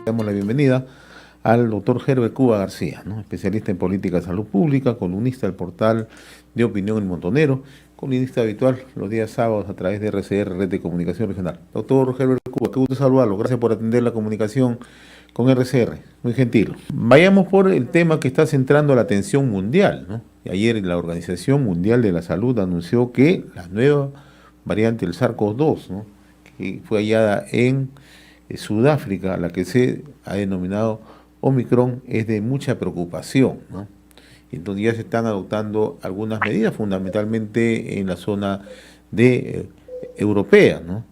Damos la bienvenida al doctor Herbert Cuba García, ¿no? Especialista en política de salud pública, columnista del portal de opinión El Montonero, columnista habitual los días sábados a través de RCR, Red de Comunicación Regional. Doctor Herbert Cuba, qué gusto saludarlo. Gracias por atender la comunicación con RCR. Muy gentil. Vayamos por el tema que está centrando la atención mundial, ¿no? Ayer la Organización Mundial de la Salud anunció que la nueva variante del SARS-CoV-2, ¿no?, que fue hallada en Sudáfrica, la que se ha denominado Omicron, es de mucha preocupación, ¿no? Entonces ya se están adoptando algunas medidas, fundamentalmente en la zona de europea, ¿no?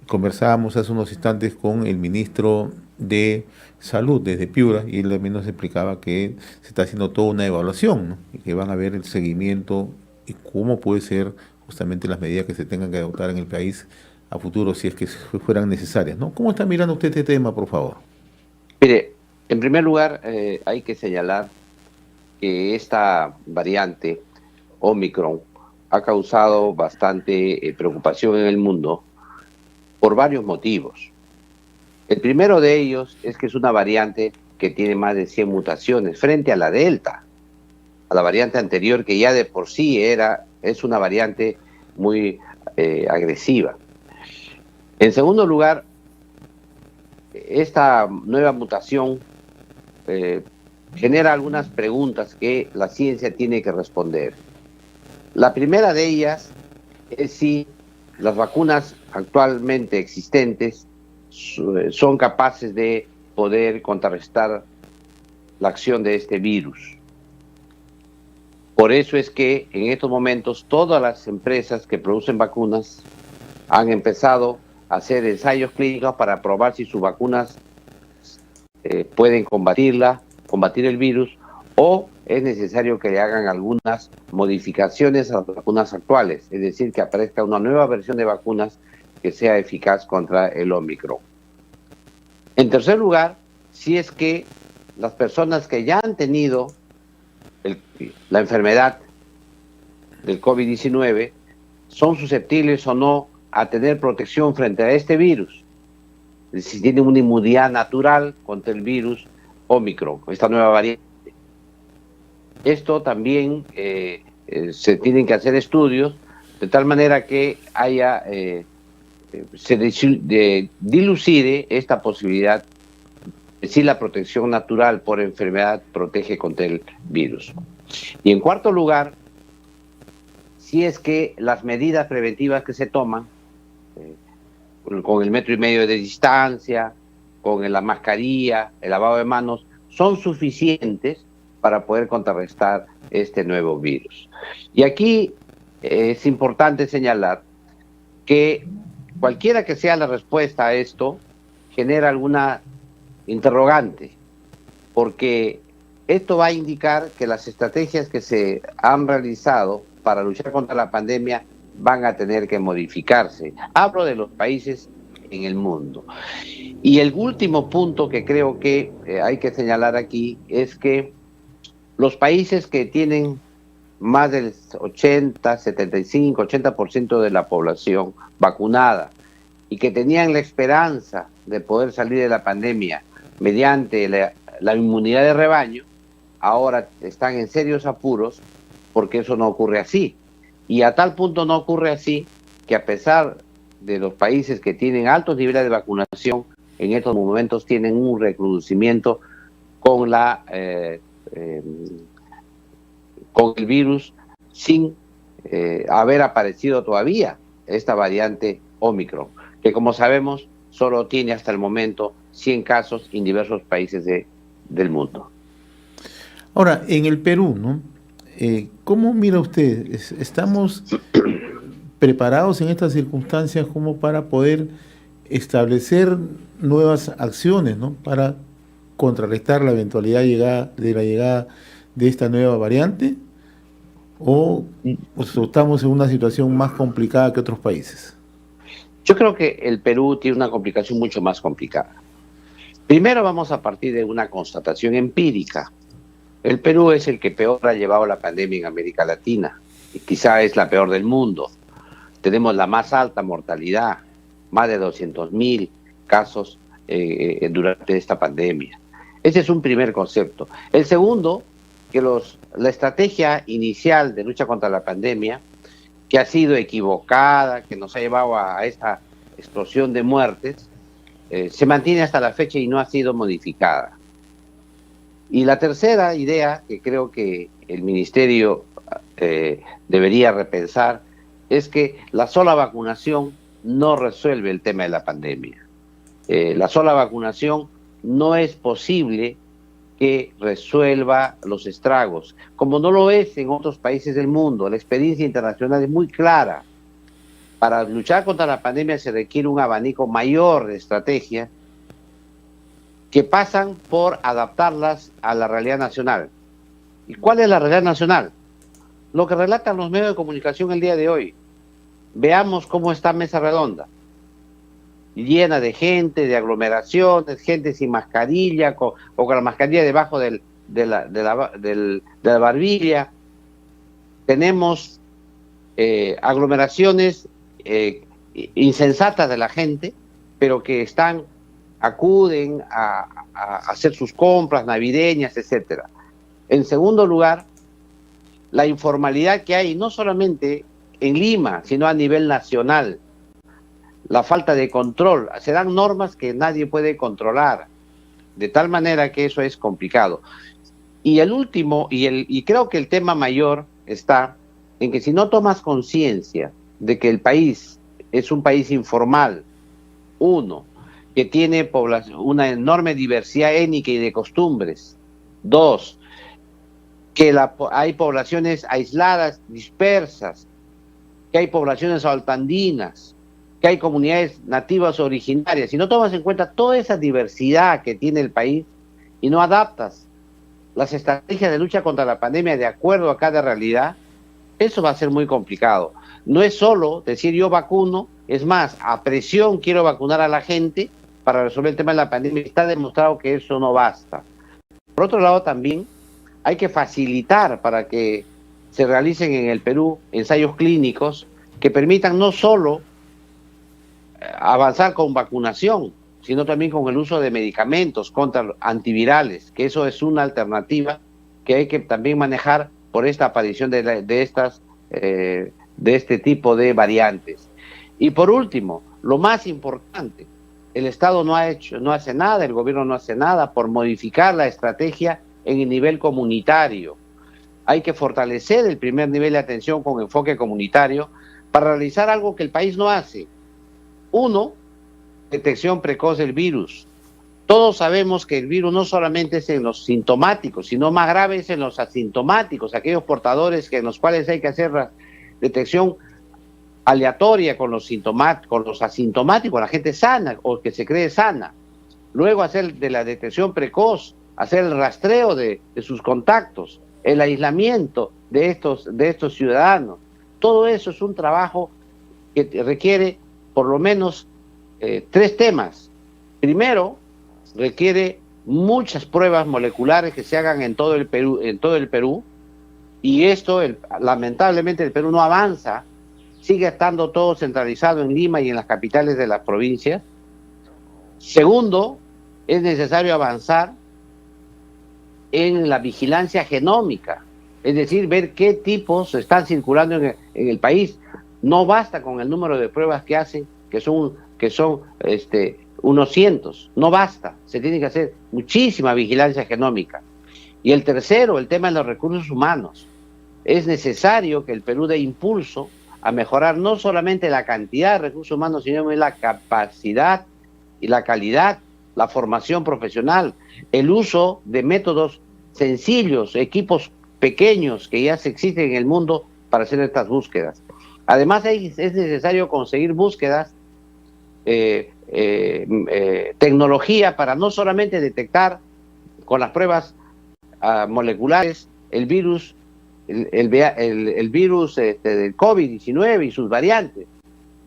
Conversábamos hace unos instantes con el ministro de Salud desde Piura y él también nos explicaba que se está haciendo toda una evaluación, ¿no?, y que van a ver el seguimiento y cómo puede ser justamente las medidas que se tengan que adoptar en el país a futuro si es que fueran necesarias, ¿no? ¿Cómo está mirando usted este tema, por favor? Mire, en primer lugar hay que señalar que esta variante Omicron ha causado bastante preocupación en el mundo por varios motivos. El primero de ellos es que es una variante que tiene más de 100 mutaciones frente a la Delta, a la variante anterior que ya de por sí es una variante muy agresiva. En segundo lugar, esta nueva mutación genera algunas preguntas que la ciencia tiene que responder. La primera de ellas es si las vacunas actualmente existentes son capaces de poder contrarrestar la acción de este virus. Por eso es que en estos momentos todas las empresas que producen vacunas han empezado a hacer ensayos clínicos para probar si sus vacunas pueden combatir el virus, o es necesario que le hagan algunas modificaciones a las vacunas actuales, es decir, que aparezca una nueva versión de vacunas que sea eficaz contra el Omicron. En tercer lugar, si es que las personas que ya han tenido la enfermedad del COVID-19 son susceptibles o no a tener protección frente a este virus, si tienen una inmunidad natural contra el virus Omicron, esta nueva variante. Esto también se tienen que hacer estudios de tal manera que se dilucide esta posibilidad de si la protección natural por enfermedad protege contra el virus. Y en cuarto lugar, si es que las medidas preventivas que se toman, con el 1,5 metros de distancia, con la mascarilla, el lavado de manos, son suficientes para poder contrarrestar este nuevo virus. Y aquí es importante señalar que cualquiera que sea la respuesta a esto, genera alguna interrogante, porque esto va a indicar que las estrategias que se han realizado para luchar contra la pandemia van a tener que modificarse. Hablo de los países en el mundo. Y el último punto que creo que hay que señalar aquí es que los países que tienen más del 80, 75, 80% de la población vacunada y que tenían la esperanza de poder salir de la pandemia mediante la inmunidad de rebaño, ahora están en serios apuros porque eso no ocurre así. Y a tal punto no ocurre así que a pesar de los países que tienen altos niveles de vacunación, en estos momentos tienen un recrudecimiento con con el virus sin haber aparecido todavía esta variante Omicron, que como sabemos solo tiene hasta el momento 100 casos en diversos países del mundo. Ahora, en el Perú, ¿no? ¿Cómo mira usted? ¿Estamos preparados en estas circunstancias como para poder establecer nuevas acciones, ¿no?, para contrarrestar la eventualidad de la llegada de esta nueva variante? ¿O estamos en una situación más complicada que otros países? Yo creo que el Perú tiene una complicación mucho más complicada. Primero vamos a partir de una constatación empírica. El Perú es el que peor ha llevado la pandemia en América Latina y quizá es la peor del mundo. Tenemos la más alta mortalidad, más de 200.000 casos durante esta pandemia. Ese es un primer concepto. El segundo, que la estrategia inicial de lucha contra la pandemia, que ha sido equivocada, que nos ha llevado a esta explosión de muertes, se mantiene hasta la fecha y no ha sido modificada. Y la tercera idea, que creo que el Ministerio debería repensar, es que la sola vacunación no resuelve el tema de la pandemia. La sola vacunación no es posible que resuelva los estragos, como no lo es en otros países del mundo. La experiencia internacional es muy clara. Para luchar contra la pandemia se requiere un abanico mayor de estrategias que pasan por adaptarlas a la realidad nacional. ¿Y cuál es la realidad nacional? Lo que relatan los medios de comunicación el día de hoy. Veamos cómo está Mesa Redonda. Llena de gente, de aglomeraciones, gente sin mascarilla, o con la mascarilla debajo de la barbilla. Tenemos aglomeraciones insensatas de la gente, pero que acuden a hacer sus compras navideñas, etcétera. En segundo lugar, la informalidad que hay no solamente en Lima, sino a nivel nacional. La falta de control. Se dan normas que nadie puede controlar, de tal manera que eso es complicado. Y el último, y creo que el tema mayor está en que si no tomas conciencia de que el país es un país informal, uno, que tiene una enorme diversidad étnica y de costumbres, dos, que hay poblaciones aisladas, dispersas, que hay poblaciones altandinas, que hay comunidades nativas originarias. Si no tomas en cuenta toda esa diversidad que tiene el país y no adaptas las estrategias de lucha contra la pandemia de acuerdo a cada realidad, eso va a ser muy complicado. No es solo decir yo vacuno, es más, a presión quiero vacunar a la gente para resolver el tema de la pandemia. Está demostrado que eso no basta. Por otro lado, también hay que facilitar para que se realicen en el Perú ensayos clínicos que permitan no solo avanzar con vacunación, sino también con el uso de medicamentos contra antivirales, que eso es una alternativa que hay que también manejar por esta aparición de este tipo de variantes. Y por último, lo más importante, el Estado no hace nada, el gobierno no hace nada por modificar la estrategia en el nivel comunitario. Hay que fortalecer el primer nivel de atención con enfoque comunitario para realizar algo que el país no hace. Uno, detección precoz del virus. Todos sabemos que el virus no solamente es en los sintomáticos, sino más grave es en los asintomáticos, aquellos portadores en los cuales hay que hacer la detección aleatoria con los asintomáticos, la gente sana o que se cree sana. Luego hacer de la detección precoz, hacer el rastreo de sus contactos, el aislamiento de estos ciudadanos. Todo eso es un trabajo que requiere por lo menos 3 temas. Primero, requiere muchas pruebas moleculares que se hagan en todo el Perú, y esto, lamentablemente, el Perú no avanza, sigue estando todo centralizado en Lima y en las capitales de las provincias. Segundo, es necesario avanzar en la vigilancia genómica, es decir, ver qué tipos están circulando en el país. No basta con el número de pruebas que hacen, que son unos cientos, no basta, se tiene que hacer muchísima vigilancia genómica. Y el tercero, el tema de los recursos humanos. Es necesario que el Perú dé impulso a mejorar no solamente la cantidad de recursos humanos, sino también la capacidad y la calidad, la formación profesional, el uso de métodos sencillos, equipos pequeños que ya se existen en el mundo para hacer estas búsquedas. Además, es necesario conseguir búsquedas, tecnología para no solamente detectar con las pruebas moleculares el virus, el virus del COVID-19 y sus variantes,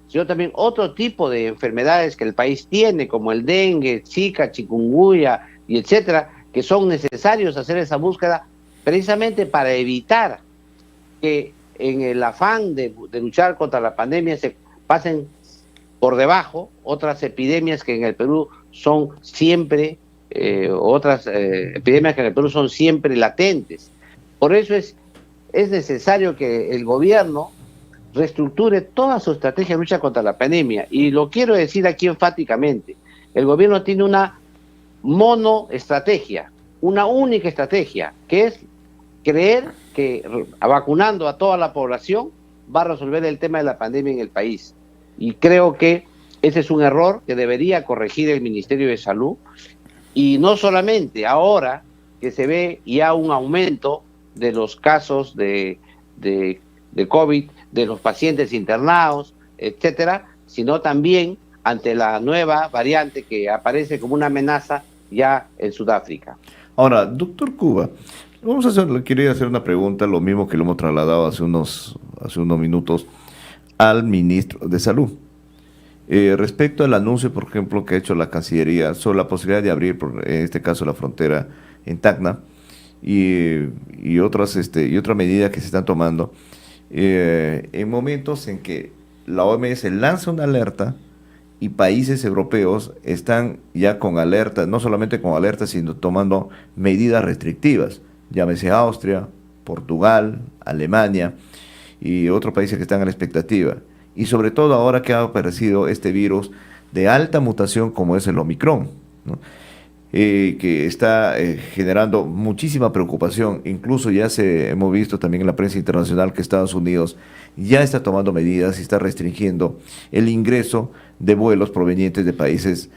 sino también otro tipo de enfermedades que el país tiene, como el dengue, Zika, chikungunya y etcétera, que son necesarios hacer esa búsqueda precisamente para evitar que en el afán de luchar contra la pandemia se pasen por debajo otras epidemias que en el Perú son siempre, epidemias que en el Perú son siempre latentes. Por eso es necesario que el gobierno reestructure toda su estrategia de lucha contra la pandemia. Y lo quiero decir aquí enfáticamente, el gobierno tiene una monoestrategia, una única estrategia, que es creer que vacunando a toda la población va a resolver el tema de la pandemia en el país. Y creo que ese es un error que debería corregir el Ministerio de Salud. Y no solamente ahora que se ve ya un aumento de los casos de COVID, de los pacientes internados, etcétera, sino también ante la nueva variante que aparece como una amenaza ya en Sudáfrica. Ahora, doctor Cuba, quería hacer una pregunta, lo mismo que lo hemos trasladado hace unos minutos al ministro de Salud. Respecto al anuncio, por ejemplo, que ha hecho la Cancillería sobre la posibilidad de abrir, en este caso, la frontera en Tacna y otras medidas que se están tomando, en momentos en que la OMS lanza una alerta y países europeos están ya con alerta, no solamente con alerta, sino tomando medidas restrictivas, llámese Austria, Portugal, Alemania y otros países que están a la expectativa. Y sobre todo ahora que ha aparecido este virus de alta mutación como es el Omicron, ¿no? Que está generando muchísima preocupación. Incluso hemos visto también en la prensa internacional que Estados Unidos ya está tomando medidas y está restringiendo el ingreso de vuelos provenientes de países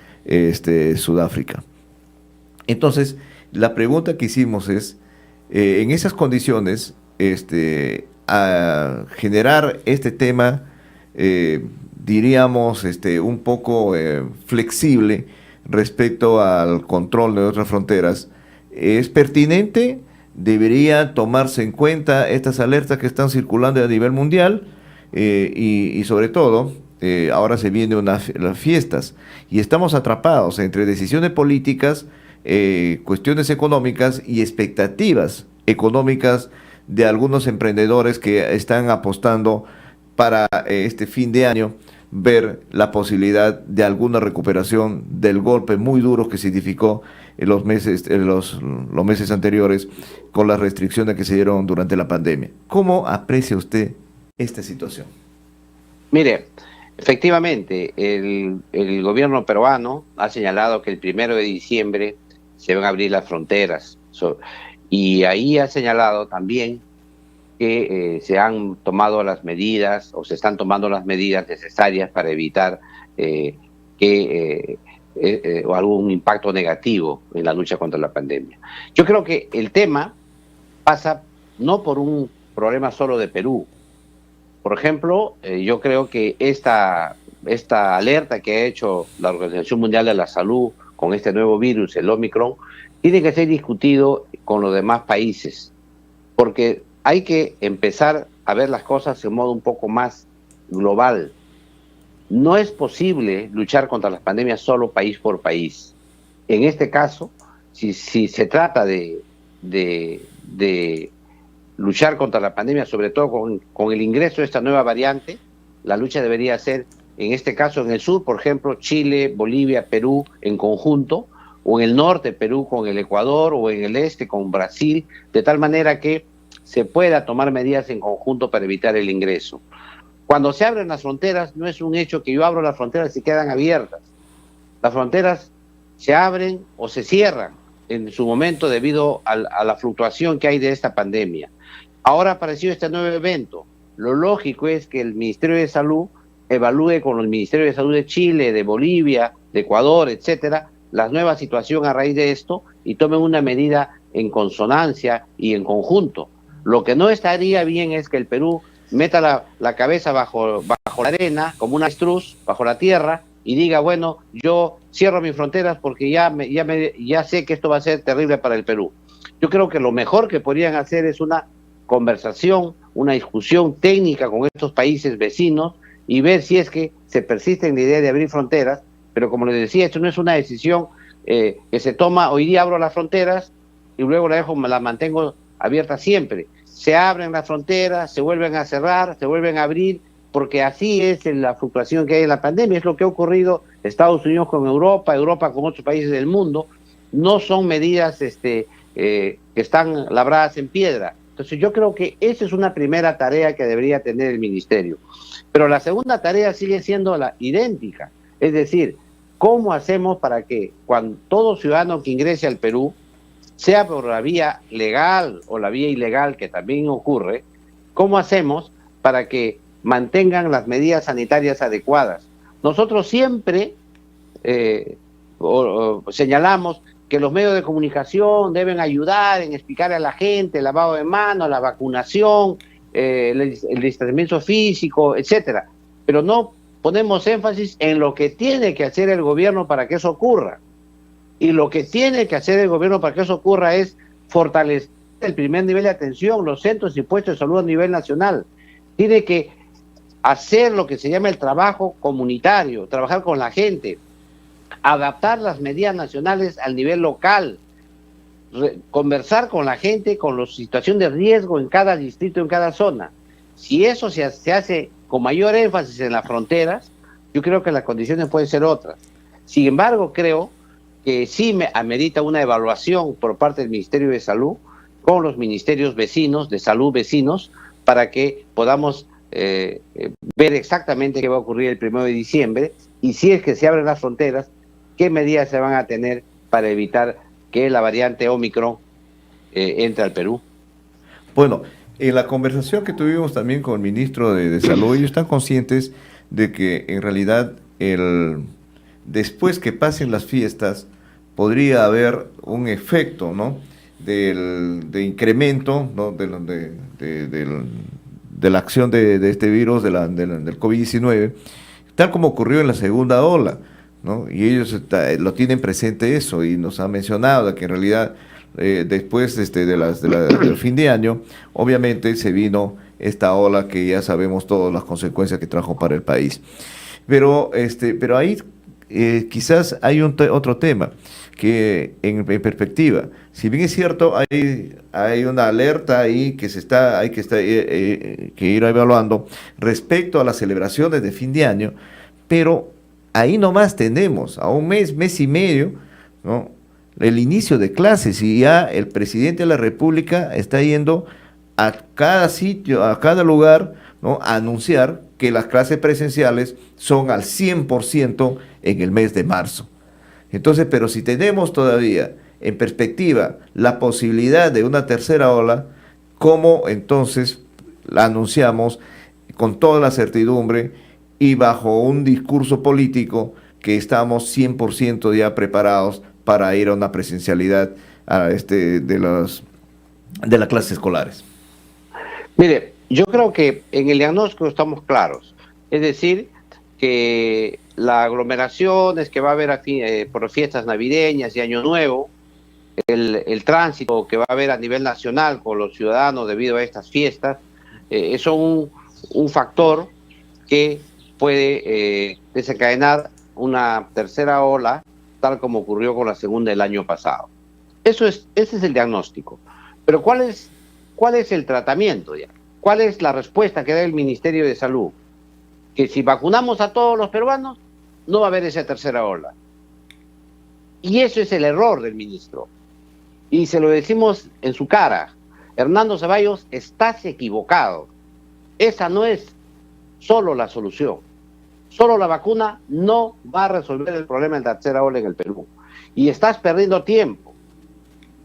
Sudáfrica. Entonces, la pregunta que hicimos es, en esas condiciones, a generar este tema, diríamos, un poco flexible respecto al control de otras fronteras, ¿es pertinente? ¿Debería tomarse en cuenta estas alertas que están circulando a nivel mundial? Y sobre todo, ahora se vienen las fiestas y estamos atrapados entre decisiones políticas, cuestiones económicas y expectativas económicas de algunos emprendedores que están apostando para este fin de año ver la posibilidad de alguna recuperación del golpe muy duro que significó en los meses anteriores con las restricciones que se dieron durante la pandemia. ¿Cómo aprecia usted esta situación? Mire, efectivamente, el gobierno peruano ha señalado que el 1 de diciembre se van a abrir las fronteras. Y ahí ha señalado también que se han tomado las medidas o se están tomando las medidas necesarias para evitar algún impacto negativo en la lucha contra la pandemia. Yo creo que el tema pasa no por un problema solo de Perú. Por ejemplo, yo creo que esta alerta que ha hecho la Organización Mundial de la Salud con este nuevo virus, el Omicron, tiene que ser discutido con los demás países, porque hay que empezar a ver las cosas de modo un poco más global. No es posible luchar contra las pandemias solo país por país. En este caso, si se trata de luchar contra la pandemia, sobre todo con el ingreso de esta nueva variante, la lucha debería ser, en este caso en el sur, por ejemplo, Chile, Bolivia, Perú en conjunto, o en el norte, Perú con el Ecuador, o en el este con Brasil, de tal manera que se pueda tomar medidas en conjunto para evitar el ingreso. Cuando se abren las fronteras, no es un hecho que yo abro las fronteras y quedan abiertas. Las fronteras se abren o se cierran en su momento debido a la fluctuación que hay de esta pandemia. Ahora ha aparecido este nuevo evento. Lo lógico es que el Ministerio de Salud evalúe con el Ministerio de Salud de Chile, de Bolivia, de Ecuador, etcétera, la nueva situación a raíz de esto y tomen una medida en consonancia y en conjunto. Lo que no estaría bien es que el Perú meta la cabeza bajo la arena, como un avestruz, bajo la tierra, y diga, bueno, yo cierro mis fronteras porque ya sé que esto va a ser terrible para el Perú. Yo creo que lo mejor que podrían hacer es una conversación, una discusión técnica con estos países vecinos y ver si es que se persiste en la idea de abrir fronteras, pero como les decía, esto no es una decisión que se toma, hoy día abro las fronteras y luego la mantengo abierta siempre. Se abren las fronteras, se vuelven a cerrar, se vuelven a abrir porque así es la fluctuación que hay en la pandemia, es lo que ha ocurrido Estados Unidos con Europa, Europa con otros países del mundo, no son medidas que están labradas en piedra. Entonces yo creo que esa es una primera tarea que debería tener el ministerio. Pero la segunda tarea sigue siendo la idéntica, es decir, ¿cómo hacemos para que cuando todo ciudadano que ingrese al Perú, sea por la vía legal o la vía ilegal, que también ocurre, cómo hacemos para que mantengan las medidas sanitarias adecuadas? Nosotros siempre señalamos que los medios de comunicación deben ayudar en explicar a la gente el lavado de manos, la vacunación, el distanciamiento físico, etcétera, pero no ponemos énfasis en lo que tiene que hacer el gobierno para que eso ocurra. Y lo que tiene que hacer el gobierno para que eso ocurra es fortalecer el primer nivel de atención, los centros y puestos de salud a nivel nacional. Tiene que hacer lo que se llama el trabajo comunitario, trabajar con la gente, adaptar las medidas nacionales al nivel local, conversar con la gente con la situación de riesgo en cada distrito, en cada zona. Si eso se hace con mayor énfasis en las fronteras, yo creo que las condiciones pueden ser otras. Sin embargo, creo que sí amerita una evaluación por parte del Ministerio de Salud con los ministerios vecinos, de salud vecinos, para que podamos ver exactamente qué va a ocurrir el 1 de diciembre y si es que se abren las fronteras, qué medidas se van a tener para evitar que la variante Omicron entre al Perú. Bueno, en la conversación que tuvimos también con el ministro de Salud, ellos están conscientes de que en realidad después que pasen las fiestas podría haber un efecto, ¿no?, de incremento, ¿no?, de la acción de este virus, del COVID-19, tal como ocurrió en la segunda ola, ¿no? Y ellos lo tienen presente eso y nos han mencionado que en realidad después del fin de año, obviamente se vino esta ola que ya sabemos todas las consecuencias que trajo para el país. Pero ahí quizás hay otro tema que en perspectiva, si bien es cierto hay una alerta ahí que hay que ir evaluando respecto a las celebraciones de fin de año, pero ahí nomás tenemos a un mes y medio, ¿no?, el inicio de clases, y ya el presidente de la República está yendo a cada sitio, a cada lugar, ¿no?, a anunciar que las clases presenciales son al 100% en el mes de marzo. Entonces, pero si tenemos todavía en perspectiva la posibilidad de una tercera ola, ¿cómo entonces la anunciamos con toda la certidumbre y bajo un discurso político que estamos 100% ya preparados para ir a una presencialidad de las clases escolares? Mire, yo creo que en el diagnóstico estamos claros, es decir, que las aglomeraciones que va a haber por fiestas navideñas y Año Nuevo, el tránsito que va a haber a nivel nacional con los ciudadanos debido a estas fiestas, son un factor que puede desencadenar una tercera ola, tal como ocurrió con la segunda el año pasado. Ese es el diagnóstico. Pero ¿cuál es el tratamiento ya? ¿Cuál es la respuesta que da el Ministerio de Salud? Que si vacunamos a todos los peruanos, no va a haber esa tercera ola. Y eso es el error del ministro. Y se lo decimos en su cara. Hernando Ceballos, estás equivocado. Esa no es solo la solución. Solo la vacuna no va a resolver el problema de la tercera ola en el Perú. Y estás perdiendo tiempo.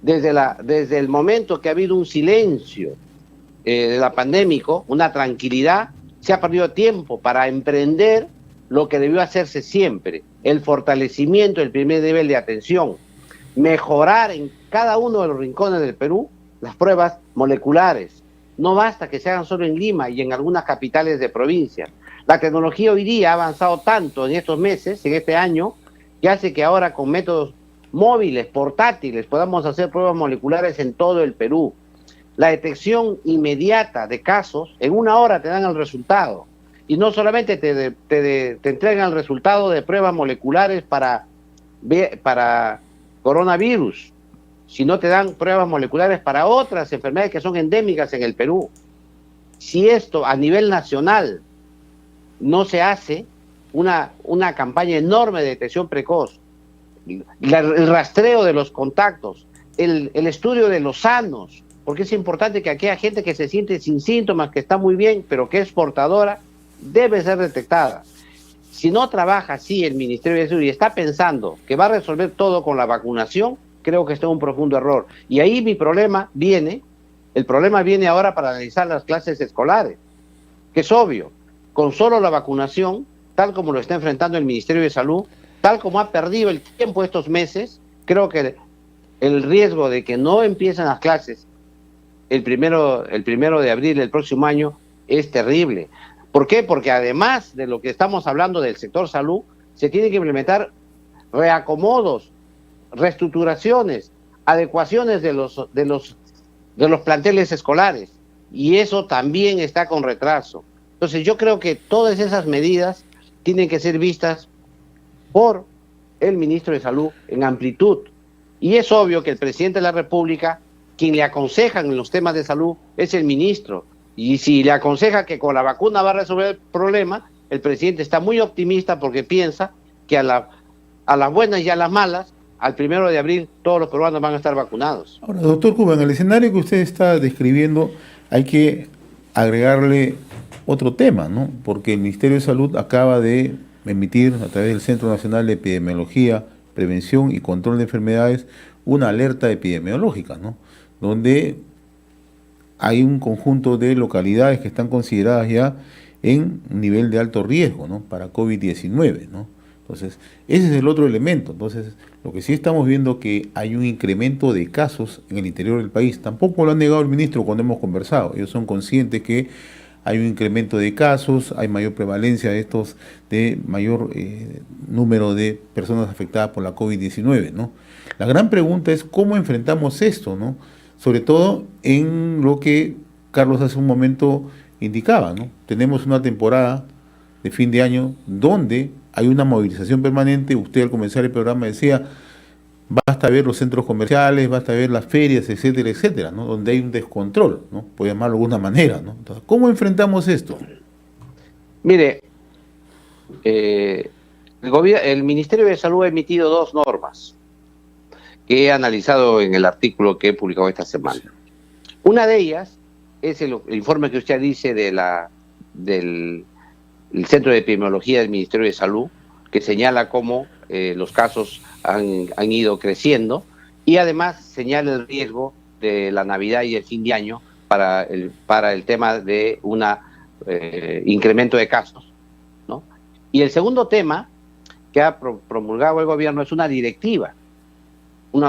Desde el momento que ha habido un silencio de la pandémico, una tranquilidad, se ha perdido tiempo para emprender lo que debió hacerse siempre, el fortalecimiento del primer nivel de atención, mejorar en cada uno de los rincones del Perú las pruebas moleculares. No basta que se hagan solo en Lima y en algunas capitales de provincia. La tecnología hoy día ha avanzado tanto en estos meses, en este año, que hace que ahora con métodos móviles, portátiles, podamos hacer pruebas moleculares en todo el Perú. La detección inmediata de casos, en 1 hora te dan el resultado. Y no solamente te entregan el resultado de pruebas moleculares para coronavirus, sino te dan pruebas moleculares para otras enfermedades que son endémicas en el Perú. Si esto a nivel nacional no se hace una campaña enorme de detección precoz, el rastreo de los contactos, el estudio de los sanos, porque es importante que aquella gente que se siente sin síntomas, que está muy bien, pero que es portadora, debe ser detectada. Si no trabaja así el Ministerio de Salud y está pensando que va a resolver todo con la vacunación, creo que está en un profundo error. Y ahí el problema viene ahora para analizar las clases escolares, que es obvio, con solo la vacunación, tal como lo está enfrentando el Ministerio de Salud, tal como ha perdido el tiempo estos meses, creo que el riesgo de que no empiecen las clases el primero de abril del próximo año es terrible. ¿Por qué? Porque además de lo que estamos hablando del sector salud, se tienen que implementar reacomodos, reestructuraciones, adecuaciones de los planteles escolares, y eso también está con retraso. Entonces yo creo que todas esas medidas tienen que ser vistas por el ministro de Salud en amplitud, y es obvio que el presidente de la República, quien le aconseja en los temas de salud, es el ministro. Y si le aconseja que con la vacuna va a resolver el problema, el presidente está muy optimista porque piensa que a las buenas y a las malas, al 1 de abril, todos los peruanos van a estar vacunados. Ahora, doctor Cuba, en el escenario que usted está describiendo, hay que agregarle otro tema, ¿no? Porque el Ministerio de Salud acaba de emitir, a través del Centro Nacional de Epidemiología, Prevención y Control de Enfermedades, una alerta epidemiológica, ¿no? Donde hay un conjunto de localidades que están consideradas ya en nivel de alto riesgo, ¿no? Para COVID-19, ¿no? Entonces, ese es el otro elemento. Entonces, lo que sí estamos viendo que hay un incremento de casos en el interior del país. Tampoco lo ha negado el ministro cuando hemos conversado. Ellos son conscientes que hay un incremento de casos, hay mayor prevalencia de mayor número de personas afectadas por la COVID-19, ¿no? La gran pregunta es cómo enfrentamos esto, ¿no? Sobre todo en lo que Carlos hace un momento indicaba, ¿no? Tenemos una temporada de fin de año donde hay una movilización permanente. Usted al comenzar el programa decía, basta ver los centros comerciales, basta ver las ferias, etcétera, etcétera, ¿no? Donde hay un descontrol, ¿no? Por llamarlo de alguna manera, ¿no? Entonces, ¿cómo enfrentamos esto? Mire, el Ministerio de Salud ha emitido 2 normas que he analizado en el artículo que he publicado esta semana. Una de ellas es el informe que usted dice del Centro de Epidemiología del Ministerio de Salud, que señala cómo los casos han ido creciendo, y además señala el riesgo de la Navidad y el fin de año para el tema de un incremento de casos, ¿no? Y el segundo tema que ha promulgado el gobierno es una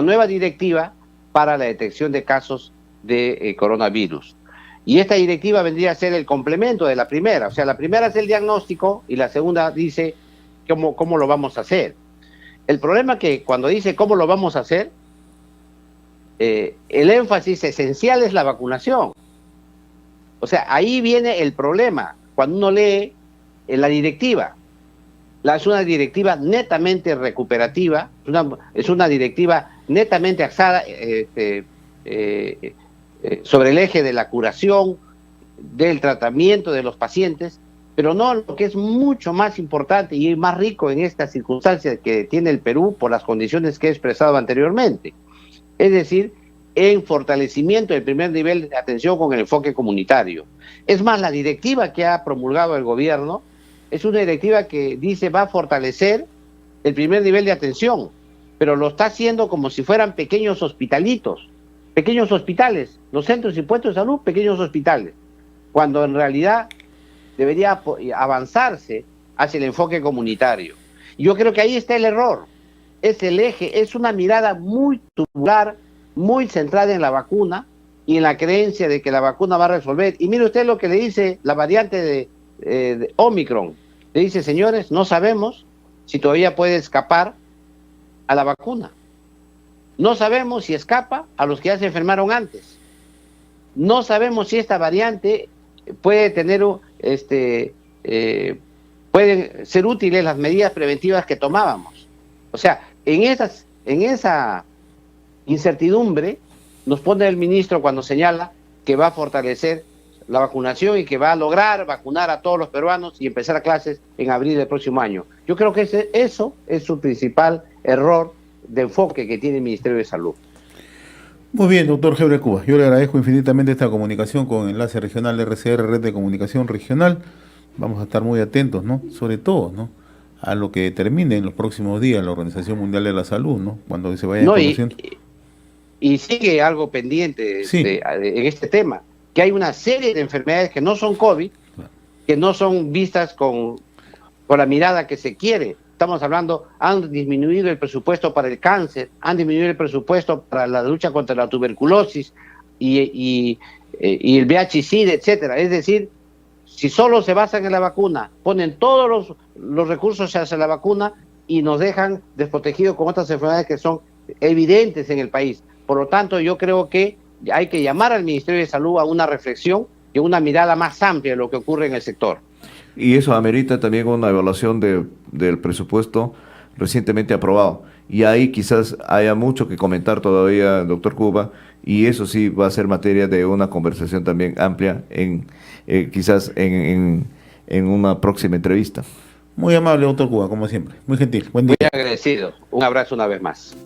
nueva directiva para la detección de casos de coronavirus. Y esta directiva vendría a ser el complemento de la primera. O sea, la primera es el diagnóstico y la segunda dice cómo lo vamos a hacer. El problema es que cuando dice cómo lo vamos a hacer, el énfasis esencial es la vacunación. O sea, ahí viene el problema. Cuando uno lee la directiva, es una directiva netamente recuperativa, es una directiva netamente axada sobre el eje de la curación, del tratamiento de los pacientes, pero no lo que es mucho más importante y más rico en esta circunstancia que tiene el Perú por las condiciones que he expresado anteriormente. Es decir, en fortalecimiento del primer nivel de atención con el enfoque comunitario. Es más, la directiva que ha promulgado el gobierno es una directiva que dice va a fortalecer el primer nivel de atención, pero lo está haciendo como si fueran pequeños hospitalitos, pequeños hospitales, los centros y puestos de salud, pequeños hospitales, cuando en realidad debería avanzarse hacia el enfoque comunitario. Yo creo que ahí está el error, es el eje, es una mirada muy tubular, muy centrada en la vacuna y en la creencia de que la vacuna va a resolver. Y mire usted lo que le dice la variante de Omicron. Le dice, señores, no sabemos si todavía puede escapar a la vacuna. No sabemos si escapa a los que ya se enfermaron antes. No sabemos si esta variante puede tener, pueden ser útiles las medidas preventivas que tomábamos. O sea, en esa incertidumbre nos pone el ministro cuando señala que va a fortalecer la vacunación y que va a lograr vacunar a todos los peruanos y empezar a clases en abril del próximo año. Yo creo que eso es su principal error de enfoque que tiene el Ministerio de Salud. Muy bien, doctor Gebre Cuba. Yo le agradezco infinitamente esta comunicación con Enlace Regional de RCR, Red de Comunicación Regional. Vamos a estar muy atentos, ¿no? Sobre todo, ¿no?, a lo que determine en los próximos días la Organización Mundial de la Salud, ¿no?, cuando se vaya conociendo. Y sigue algo pendiente Sí. en este tema, que hay una serie de enfermedades que no son COVID, que no son vistas con la mirada que se quiere. Estamos hablando, han disminuido el presupuesto para el cáncer, han disminuido el presupuesto para la lucha contra la tuberculosis y el VIH-Sida, etcétera. Es decir, si solo se basan en la vacuna, ponen todos los recursos hacia la vacuna y nos dejan desprotegidos con otras enfermedades que son evidentes en el país. Por lo tanto, yo creo que hay que llamar al Ministerio de Salud a una reflexión y a una mirada más amplia de lo que ocurre en el sector. Y eso amerita también una evaluación del presupuesto recientemente aprobado. Y ahí quizás haya mucho que comentar todavía, doctor Cuba, y eso sí va a ser materia de una conversación también amplia, quizás en una próxima entrevista. Muy amable, doctor Cuba, como siempre. Muy gentil. Buen día. Muy agradecido. Un abrazo una vez más.